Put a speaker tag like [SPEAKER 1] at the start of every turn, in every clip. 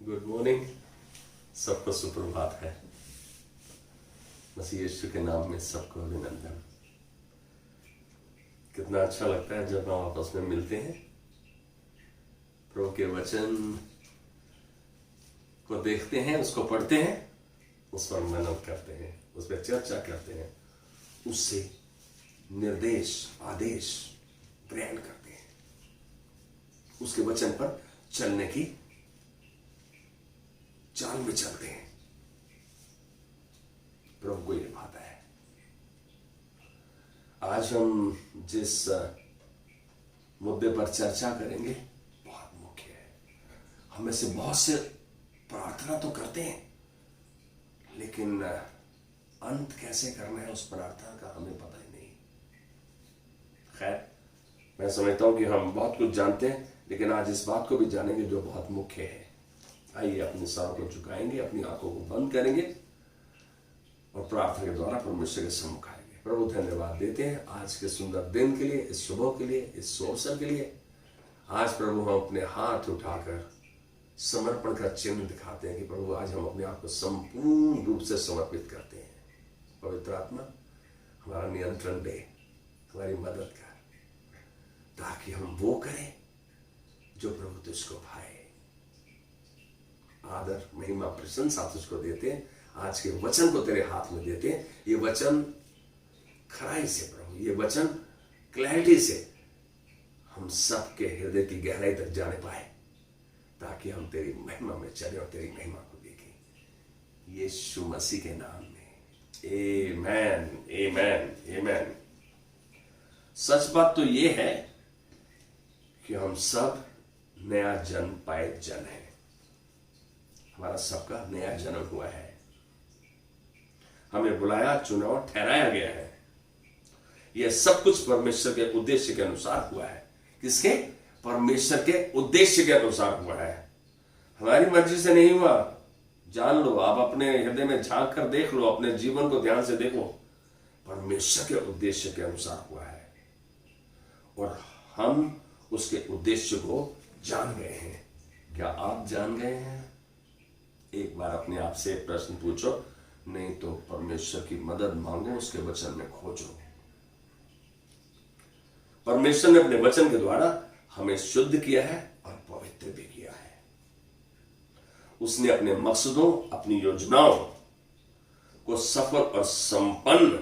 [SPEAKER 1] Good morning. सबको सुप्रभात है। मसीह यीशु के नाम में सबको अभिनंदन। कितना अच्छा लगता है जब हम आपस में मिलते हैं, प्रभु के वचन को देखते हैं, उसको पढ़ते हैं, उस पर मनन करते हैं, उस पर चर्चा करते हैं, उससे निर्देश आदेश ग्रहण करते हैं, उसके वचन पर चलने की चाल में चलते हैं। प्रभु को ये भाता है। आज हम जिस मुद्दे पर चर्चा करेंगे बहुत मुख्य है। हम में से बहुत से प्रार्थना तो करते हैं, लेकिन अंत कैसे करना है उस प्रार्थना का हमें पता ही नहीं। खैर, मैं समझता हूं कि हम बहुत कुछ जानते हैं, लेकिन आज इस बात को भी जानेंगे जो बहुत मुख्य है। आइए अपने सर को झुकाएंगे, अपनी आंखों को बंद करेंगे और प्रार्थना के द्वारा परमेश्वर के सम्मुख आएंगे। प्रभु धन्यवाद देते हैं आज के सुंदर दिन के लिए, इस सुबह के लिए, इस अवसर के लिए। आज प्रभु हम अपने हाथ उठाकर समर्पण का चिन्ह दिखाते हैं कि प्रभु आज हम अपने आप को संपूर्ण रूप से समर्पित करते हैं। पवित्र आत्मा हमारा नियंत्रण दे, हमारी मदद कर, ताकि हम वो करें जो प्रभु तुझको भाए। आदर महिमा प्रशंसा तुझको देते हैं। आज के वचन को तेरे हाथ में देते हैं। ये वचन खराई से प्रभु, ये वचन क्लैरिटी से हम सबके हृदय की गहराई तक जाने पाए, ताकि हम तेरी महिमा में चले और तेरी महिमा को देखें। यीशु मसीह के नाम में आमेन, आमेन, आमेन। सच बात तो ये है कि हम सब नया जन्म पाए जन हैं। हमारा सबका नया जन्म हुआ है। हमें बुलाया, चुना और ठहराया गया है। यह सब कुछ परमेश्वर के उद्देश्य के अनुसार हुआ है। किसके? परमेश्वर के उद्देश्य के अनुसार हुआ है। हमारी मर्जी से नहीं हुआ। जान लो, आप अपने हृदय में झांक कर देख लो, अपने जीवन को ध्यान से देखो। परमेश्वर के उद्देश्य के अनुसार हुआ है और हम उसके उद्देश्य को जान गए हैं। क्या आप जान गए हैं? एक बार अपने आप से प्रश्न पूछो, नहीं तो परमेश्वर की मदद मांगो, उसके वचन में खोजो। परमेश्वर ने अपने वचन के द्वारा हमें शुद्ध किया है और पवित्र भी किया है। उसने अपने मकसदों, अपनी योजनाओं को सफल और संपन्न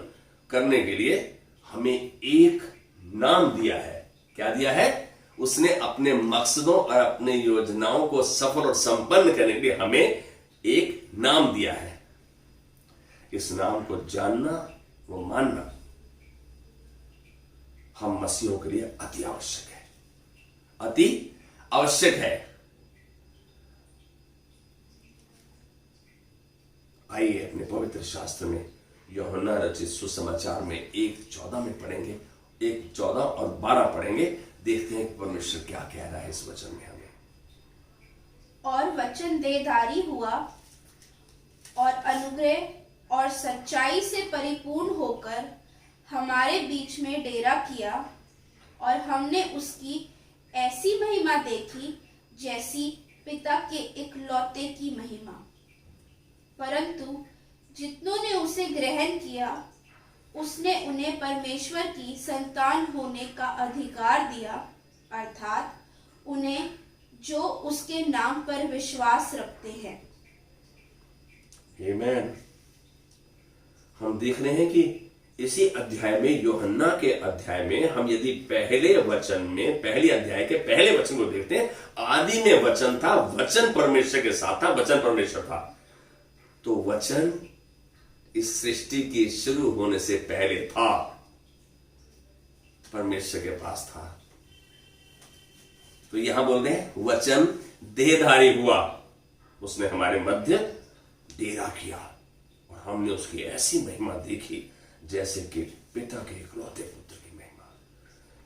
[SPEAKER 1] करने के लिए हमें एक नाम दिया है। क्या दिया है? उसने अपने मकसदों और अपने योजनाओं को सफल और संपन्न करने के लिए हमें एक नाम दिया है। इस नाम को जानना व मानना हम मसीहों के लिए अति आवश्यक है, अति आवश्यक है। आइए अपने पवित्र शास्त्र में यूहन्ना रचित सुसमाचार में 1:14 में पढ़ेंगे। 1:14 और 12 पढ़ेंगे। देखते हैं कि परमेश्वर क्या कह रहा है इस वचन में हमें।
[SPEAKER 2] और वचन देहधारी हुआ और अनुग्रह और सच्चाई से परिपूर्ण होकर हमारे बीच में डेरा किया, और हमने उसकी ऐसी महिमा देखी जैसी पिता के इकलौते की महिमा। परंतु जितनों ने उसे ग्रहण किया, उसने उन्हें परमेश्वर की संतान होने का अधिकार दिया, अर्थात उन्हें जो उसके नाम पर विश्वास रखते हैं।
[SPEAKER 1] आमेन। हम देख रहे हैं कि इसी अध्याय में, यूहन्ना के अध्याय में, हम यदि पहले वचन में, पहले अध्याय के पहले वचन को देखते हैं, आदि में वचन था, वचन परमेश्वर के साथ था, वचन परमेश्वर था। तो वचन इस सृष्टि की शुरू होने से पहले था, परमेश्वर के पास था। तो यहां बोल रहे हैं वचन देहधारी हुआ, उसने हमारे मध्य डेरा किया और हमने उसकी ऐसी महिमा देखी जैसे कि पिता के इकलौते पुत्र की महिमा।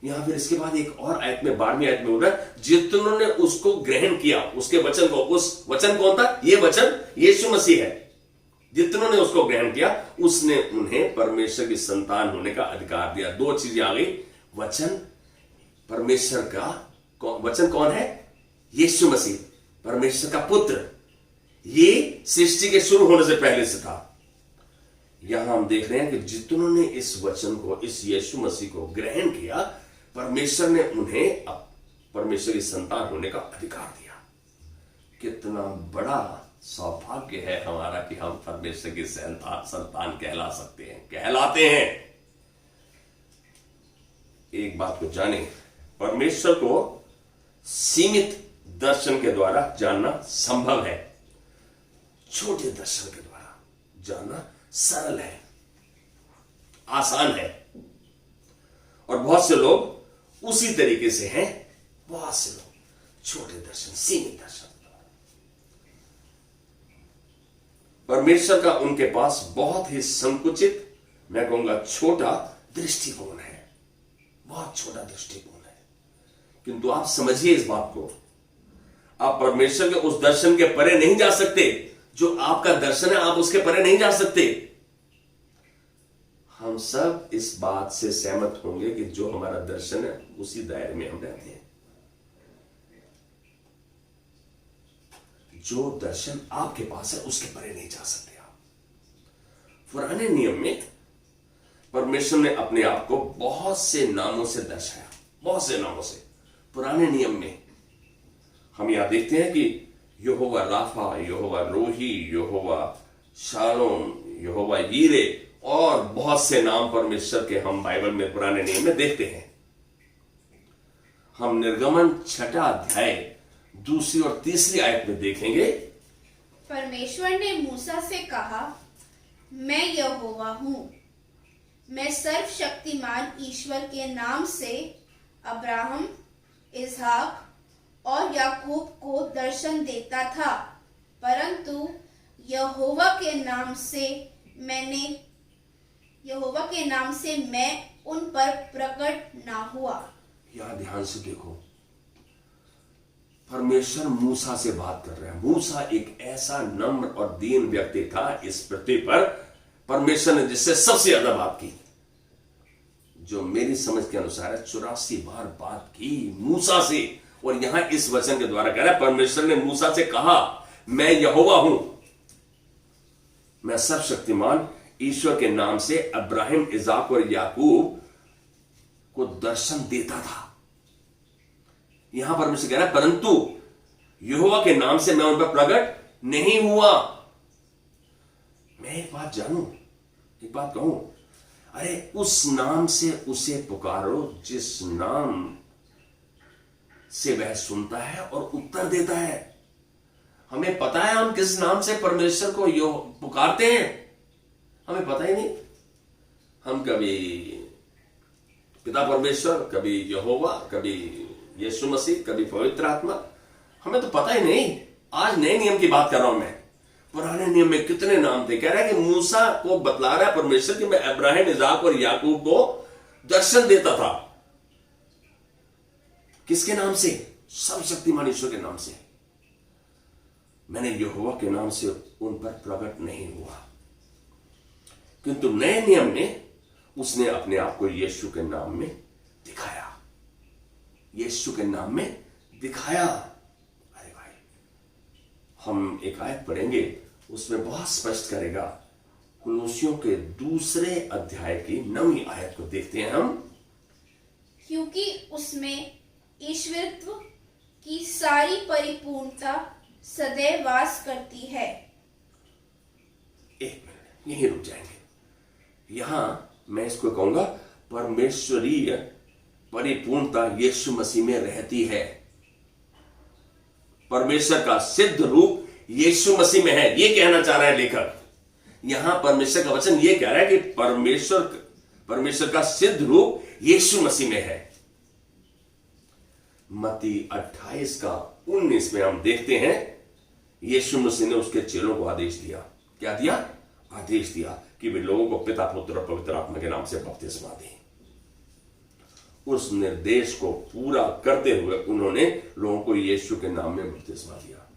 [SPEAKER 1] यहां फिर इसके बाद एक और आयत में, 12वीं आयत में बोल रहा है, जितनों ने उसको ग्रहण किया, उसके वचन को। उस वचन कौन था? ये वचन यीशु मसीह है। जितनों ने उसको ग्रहण किया, उसने उन्हें परमेश्वर की संतान होने का अधिकार दिया। दो चीजें आ गई। वचन परमेश्वर का, वचन कौन है? यीशु मसीह, परमेश्वर का पुत्र, ये सृष्टि के शुरू होने से पहले से था। यहां हम देख रहे हैं कि जितनों ने इस वचन को, इस यीशु मसीह को ग्रहण किया, परमेश्वर ने उन्हें परमेश्वर की संतान होने का अधिकार दिया। कितना बड़ा सौभाग्य है हमारा कि हम परमेश्वर की संतान कहला सकते हैं, कहलाते हैं। एक बात को जाने, परमेश्वर को सीमित दर्शन के द्वारा जानना संभव है, छोटे दर्शन के द्वारा जानना सरल है, आसान है। और बहुत से लोग उसी तरीके से हैं, बहुत से लोग छोटे दर्शन, सीमित दर्शन। परमेश्वर का उनके पास बहुत ही संकुचित, मैं कहूंगा छोटा दृष्टिकोण है, बहुत छोटा दृष्टिकोण है। किंतु आप समझिए इस बात को, आप परमेश्वर के उस दर्शन के परे नहीं जा सकते। जो आपका दर्शन है, आप उसके परे नहीं जा सकते। हम सब इस बात से सहमत होंगे कि जो हमारा दर्शन है, उसी दायरे में हम रहते हैं। जो दर्शन आपके पास है, उसके परे नहीं जा सकते आप। पुराने नियम में परमेश्वर ने अपने आप को बहुत से नामों से दर्शाया, बहुत से नामों से। पुराने नियम में हम यहां देखते हैं कि यहोवा राफा, यहोवा रोही, यहोवा शालोम, यहोवा यीरे, और बहुत से नाम परमेश्वर के हम बाइबल में, पुराने नियम में देखते हैं। हम निर्गमन 6 अध्याय 2 और 3 आयत में देखेंगे,
[SPEAKER 2] परमेश्वर ने मूसा से कहा, मैं यहोवा हूं, मैं सर्वशक्तिमान ईश्वर के नाम से अब्राहम, इसहाक और याकूब को दर्शन देता था, परंतु यहोवा के नाम से मैं उन पर प्रकट ना हुआ।
[SPEAKER 1] यहां ध्यान से देखो, परमेश्वर मूसा से बात कर रहे हैं। मूसा एक ऐसा नम्र और दीन व्यक्ति था इस पृथ्वी पर, परमेश्वर ने जिससे सबसे ज्यादा बात की, जो मेरी समझ के अनुसार है 84 बार बात की मूसा से। और यहां इस वचन के द्वारा कह रहा है, परमेश्वर ने मूसा से कहा, मैं यहोवा हूं, मैं सर्वशक्तिमान ईश्वर के नाम से अब्राहिम, इजाक और याकूब को दर्शन देता था। यहां परमेश्वर कह रहा है, परंतु यहोवा के नाम से मैं उन पर प्रकट नहीं हुआ। मैं एक बात जानूं, एक बात कहूं, अरे उस नाम से उसे पुकारो जिस नाम से वह सुनता है और उत्तर देता है। हमें पता है हम किस नाम से परमेश्वर को पुकारते हैं, हमें पता ही नहीं। हम कभी पिता परमेश्वर, कभी यहोवा, कभी यीशु मसीह, कभी पवित्र आत्मा, हमें तो पता ही नहीं। आज नए नियम की बात कर रहा हूं मैं। पुराने नियम में कितने नाम थे। कह रहा है कि मूसा को बतला रहा है परमेश्वर कि मैं अब्राहिम, इजाक और याकूब को दर्शन देता था। किसके नाम से? सर्वशक्तिमान ईश्वर के नाम से। मैंने यहोवा के नाम से उन पर प्रकट नहीं हुआ। किंतु नए नियम में उसने अपने आप को यीशु के नाम में दिखाया, यीशु के नाम में दिखाया। अरे भाई, हम एक आयत पढ़ेंगे, उसमें बहुत स्पष्ट करेगा। कुलोसियों के 2 अध्याय की 9वीं आयत को देखते हैं हम।
[SPEAKER 2] क्योंकि उसमें ईश्वरत्व की सारी परिपूर्णता सदैव वास करती है।
[SPEAKER 1] एक मिनट, यहीं रुक जाएंगे। यहां मैं इसको कहूंगा, परमेश्वरीय परिपूर्णता यीशु मसीह में रहती है। परमेश्वर का सिद्ध रूप यीशु मसीह में है, यह कहना चाह रहा है लेखक। यहां परमेश्वर का वचन यह कह रहा है कि परमेश्वर का सिद्ध रूप यीशु मसीह में है। मत्ती 28:19 में हम देखते हैं, यीशु मसीह ने उसके चेलों को आदेश दिया। क्या दिया? आदेश दिया कि वे लोगों को पिता, पुत्र और पवित्र आत्मा के नाम से बपतिस्मा दें। उस निर्देश को पूरा करते हुए उन्होंने लोगों को यीशु के नाम में बपतिस्मा दिया।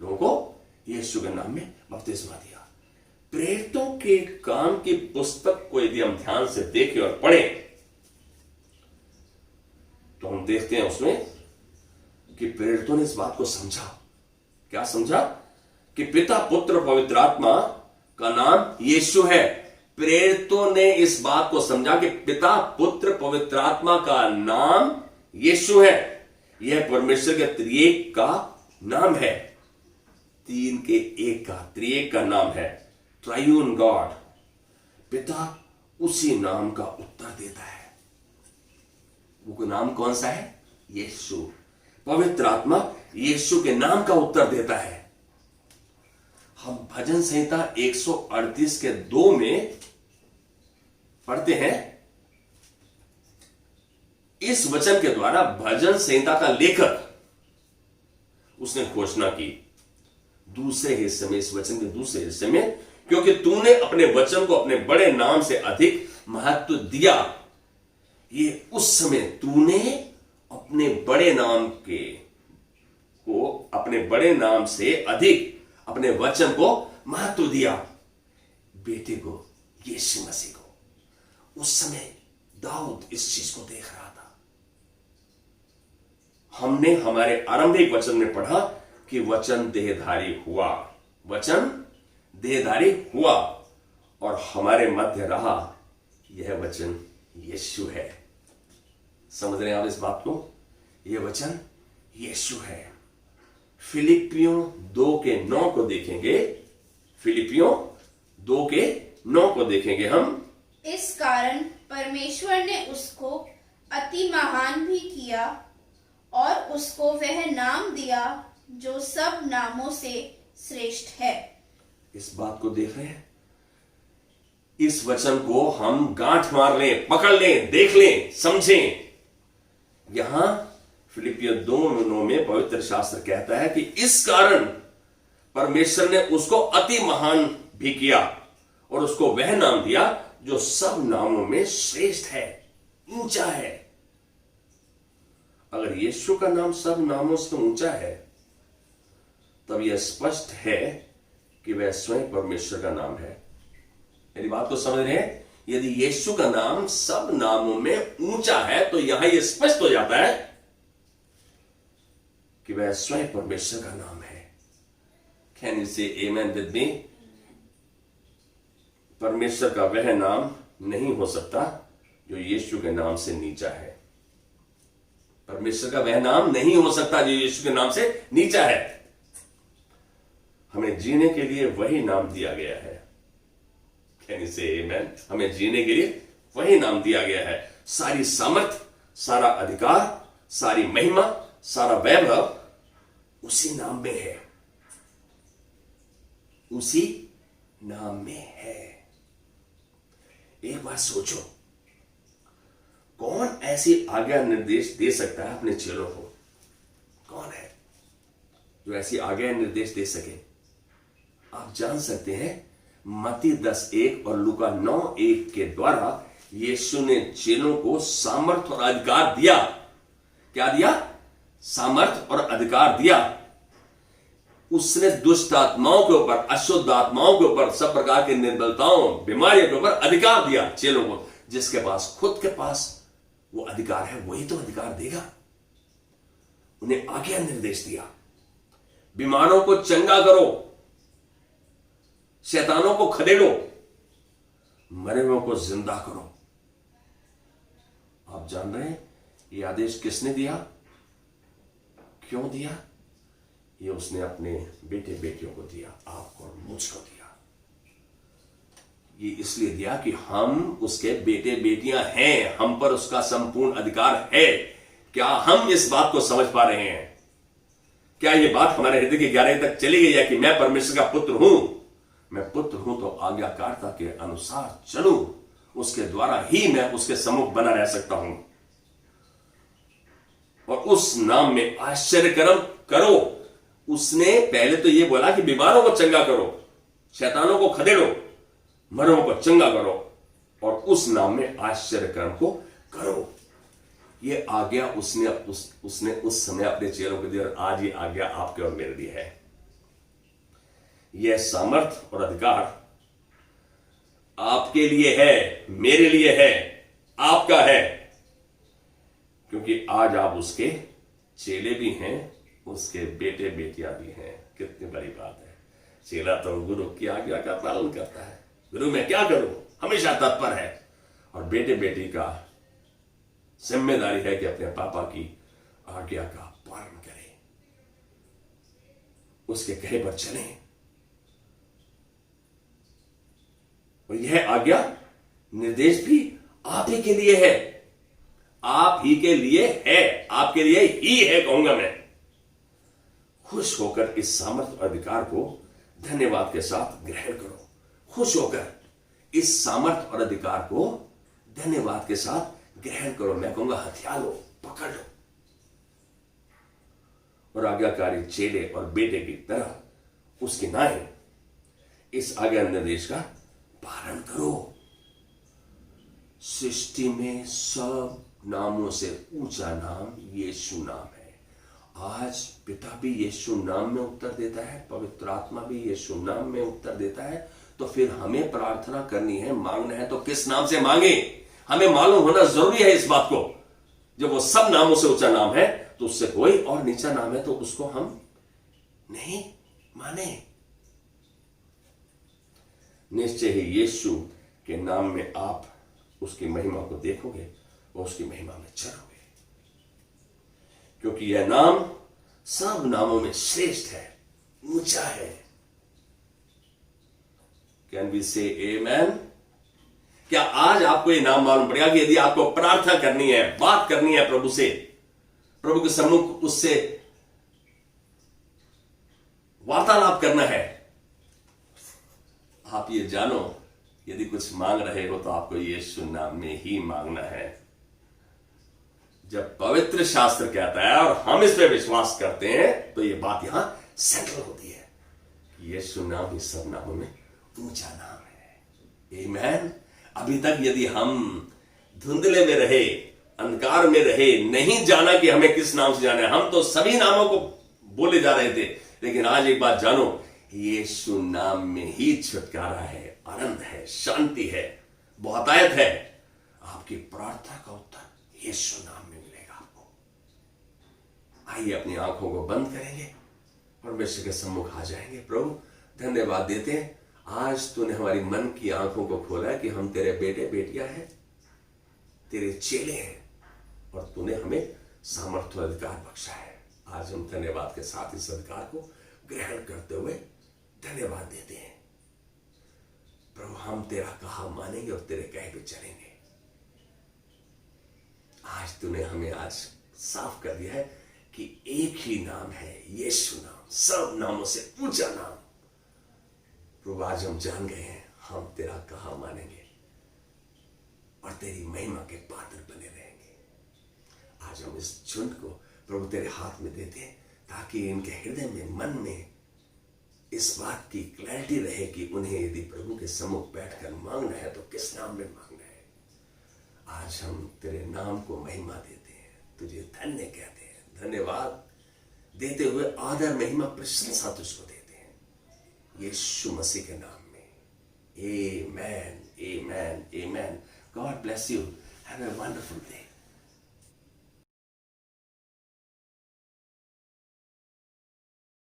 [SPEAKER 1] लोगों को यीशु के नाम में बपतिस्मा दिया। प्रेरितों के काम की पुस्तक को यदि हम ध्यान से देखें और पढ़ें तो हम देखते हैं उसमें कि प्रेरितों ने इस बात को समझा। क्या समझा? कि पिता, पुत्र, पवित्र आत्मा का नाम यीशु है। प्रेरितों ने इस बात को समझा कि पिता, पुत्र, पवित्र आत्मा का नाम यीशु है। यह परमेश्वर के त्रिएक का नाम है, तीन के एक का, त्रिएक का नाम है, ट्रायून गॉड। पिता उसी नाम का उत्तर देता है। वो नाम कौन सा है? यीशु। पवित्र आत्मा यीशु के नाम का उत्तर देता है। हम भजन संहिता 138 के 2 में पढ़ते हैं, इस वचन के द्वारा भजन संहिता का लेखक उसने घोषणा की दूसरे हिस्से में, इस वचन के दूसरे हिस्से में, क्योंकि तूने अपने वचन को अपने बड़े नाम से अधिक महत्व दिया। ये उस समय तूने अपने बड़े नाम को अपने बड़े नाम से अधिक अपने वचन को महत्व दिया, बेटे को, यीशु मसीह को। उस समय दाऊद इस चीज को देख रहा था। हमने हमारे आरंभिक वचन में पढ़ा कि वचन देहधारी हुआ, वचन देहधारी हुआ और हमारे मध्य रहा। यह वचन यीशु है। समझ रहे हैं आप इस बात को? यह वचन यीशु है। फिलिपियों 2 के 9 को देखेंगे, फिलिपियों 2 के 9 को देखेंगे हम।
[SPEAKER 2] इस कारण परमेश्वर ने उसको अति महान भी किया और उसको वह नाम दिया जो सब नामों से श्रेष्ठ है।
[SPEAKER 1] इस बात को देख रहे हैं? इस वचन को हम गांठ मार लें, पकड़ लें, देख लें, समझें। यहां फिलिपियों 2:9 में पवित्र शास्त्र कहता है कि इस कारण परमेश्वर ने उसको अति महान भी किया और उसको वह नाम दिया जो सब नामों में श्रेष्ठ है, ऊंचा है। अगर यीशु का नाम सब नामों से ऊंचा है, तब यह स्पष्ट है कि वह स्वयं परमेश्वर का नाम है। मेरी बात को समझ रहे हैं? यदि यीशु का नाम सब नामों में ऊंचा है, तो यहां यह स्पष्ट हो जाता है कि वह स्वयं परमेश्वर का नाम है। कैन यू से आमेन विद मी? परमेश्वर का वह नाम नहीं हो सकता जो यीशु के नाम से नीचा है। परमेश्वर का वह नाम नहीं हो सकता जो यीशु के नाम से नीचा है। हमें जीने के लिए वही नाम दिया गया है। कैन यू से आमेन? हमें जीने के लिए वही नाम दिया गया है। सारी सामर्थ, सारा अधिकार, सारी महिमा, सारा वैभव उसी नाम में है, उसी नाम में है। एक बात सोचो, कौन ऐसी आज्ञा निर्देश दे सकता है अपने चेलों को? कौन है जो ऐसी आज्ञा निर्देश दे सके? आप जान सकते हैं, मत्ती 10:1 और लूका 9:1 के द्वारा यीशु ने चेलों को सामर्थ और अधिकार दिया। क्या दिया? सामर्थ और अधिकार दिया। उसने दुष्ट आत्माओं के ऊपर, अशुद्ध आत्माओं के ऊपर, सब प्रकार की निर्बलताओं, बीमारियों के ऊपर अधिकार दिया चेलों को। जिसके पास, खुद के पास वो अधिकार है, वही तो अधिकार देगा। उन्हें आज्ञा निर्देश दिया, बीमारों को चंगा करो, शैतानों को खदेड़ो, मरे हुओं को जिंदा करो। आप जान रहे हैं ये आदेश किसने दिया? क्यों दिया? ये उसने अपने बेटे बेटियों को दिया, आपको और मुझको दिया। ये इसलिए दिया कि हम उसके बेटे बेटियां हैं, हम पर उसका संपूर्ण अधिकार है। क्या हम इस बात को समझ पा रहे हैं? क्या ये बात हमारे हृदय की गहराई तक चली गई है कि मैं परमेश्वर का पुत्र हूं? मैं पुत्र हूं तो आज्ञाकारिता के अनुसार चलूं, उसके द्वारा ही मैं उसके सम्मुख बना रह सकता हूं। और उस नाम में आश्चर्य कर्म करो। उसने पहले तो यह बोला कि बीमारों को चंगा करो, शैतानों को खदेड़ो, मरों को चंगा करो, और उस नाम में आश्चर्य कर्म को करो। यह आज्ञा उसने उस समय अपने चेलों को दी, और आज ये आज्ञा आपके और मेरे लिए है। यह सामर्थ और अधिकार आपके लिए है, मेरे लिए है, आपका है, क्योंकि आज आप उसके चेले भी हैं, उसके बेटे बेटियां भी हैं। कितनी बड़ी बात है। चेला तो गुरु की आज्ञा का पालन करता है। गुरु मैं क्या करूं, हमेशा तत्पर है। और बेटे बेटी का जिम्मेदारी है कि अपने पापा की आज्ञा का पालन करें, उसके कहे पर चलें। और यह आज्ञा निर्देश भी आप ही के लिए है, आप ही के लिए है, आपके लिए ही है कहूंगा मैं। खुश होकर इस सामर्थ्य और अधिकार को धन्यवाद के साथ ग्रहण करो। खुश होकर इस सामर्थ्य और अधिकार को धन्यवाद के साथ ग्रहण करो। मैं कहूंगा हथियार लो, पकड़ लो और आज्ञाकारी चेले और बेटे की तरह उसकी नाएं इस आज्ञा निर्देश का पालन करो। सृष्टि में सब नामों से ऊंचा नाम यीशु नाम है। आज पिता भी यीशु नाम में उत्तर देता है, पवित्र आत्मा भी यीशु नाम में उत्तर देता है। तो फिर हमें प्रार्थना करनी है, मांगना है तो किस नाम से मांगे, हमें मालूम होना जरूरी है इस बात को। जब वो सब नामों से ऊंचा नाम है तो उससे कोई और नीचा नाम है तो उसको हम नहीं माने। निश्चय ही यीशु के नाम में आप उसकी महिमा को देखोगे और उसकी महिमा में चढ़ोगे, क्योंकि यह नाम सब नामों में श्रेष्ठ है, ऊंचा है। कैन वी से आमेन? क्या आज आपको यह नाम मालूम पड़ेगा कि यदि आपको प्रार्थना करनी है, बात करनी है प्रभु से, प्रभु के सम्मुख उससे वार्तालाप करना है, आप ये जानो यदि कुछ मांग रहे हो तो आपको यीशु नाम में ही मांगना है। जब पवित्र शास्त्र कहता है और हम इस पे विश्वास करते हैं तो ये बात यहां सेटल होती है। यीशु नाम ही सब नामों में ऊंचा नाम है। आमीन। अभी तक यदि हम धुंधले में रहे, अंधकार में रहे, नहीं जाना कि हमें किस नाम से जाना है, हम तो सभी नामों को बोले जा रहे थे, लेकिन आज एक बात जानो, यीशु नाम में ही छुटकारा है, आनंद है, शांति है, बहुतायत है। आपकी प्रार्थना का उत्तर यीशु नाम में मिलेगा आपको। आइए अपनी आंखों को बंद करेंगे और परमेश्वर के सम्मुख आ जाएंगे। प्रभु धन्यवाद देते हैं, आज तूने हमारी मन की आंखों को खोला है कि हम तेरे बेटे बेटियां हैं, तेरे चेले हैं और तूने हमें सामर्थ्य और अधिकार बख्शा है। आज हम धन्यवाद के साथ इस अधिकार को ग्रहण करते हुए धन्यवाद देते हैं। प्रभु हम तेरा कहा मानेंगे और तेरे कहे पे चलेंगे। आज तूने हमें आज साफ कर दिया है कि एक ही नाम है, यीशु नाम, सब नामों से ऊंचा नाम। प्रभु आज हम जान गए हैं, हम तेरा कहा मानेंगे और तेरी महिमा के पात्र बने रहेंगे। आज हम इस झुंड को प्रभु तेरे हाथ में देते हैं ताकि इनके हृदय में, मन में इस बात की क्लैरिटी रहे कि उन्हें यदि प्रभु के सम्मुख बैठकर मांगना है तो किस नाम में मांगना है। आज हम तेरे नाम को महिमा देते हैं, तुझे धन्य कहते हैं, धन्यवाद देते हुए आदर, महिमा, प्रशंसा तुझको देते हैं यीशु मसीह के नाम में। Amen, amen, amen. God bless you. Have a wonderful day.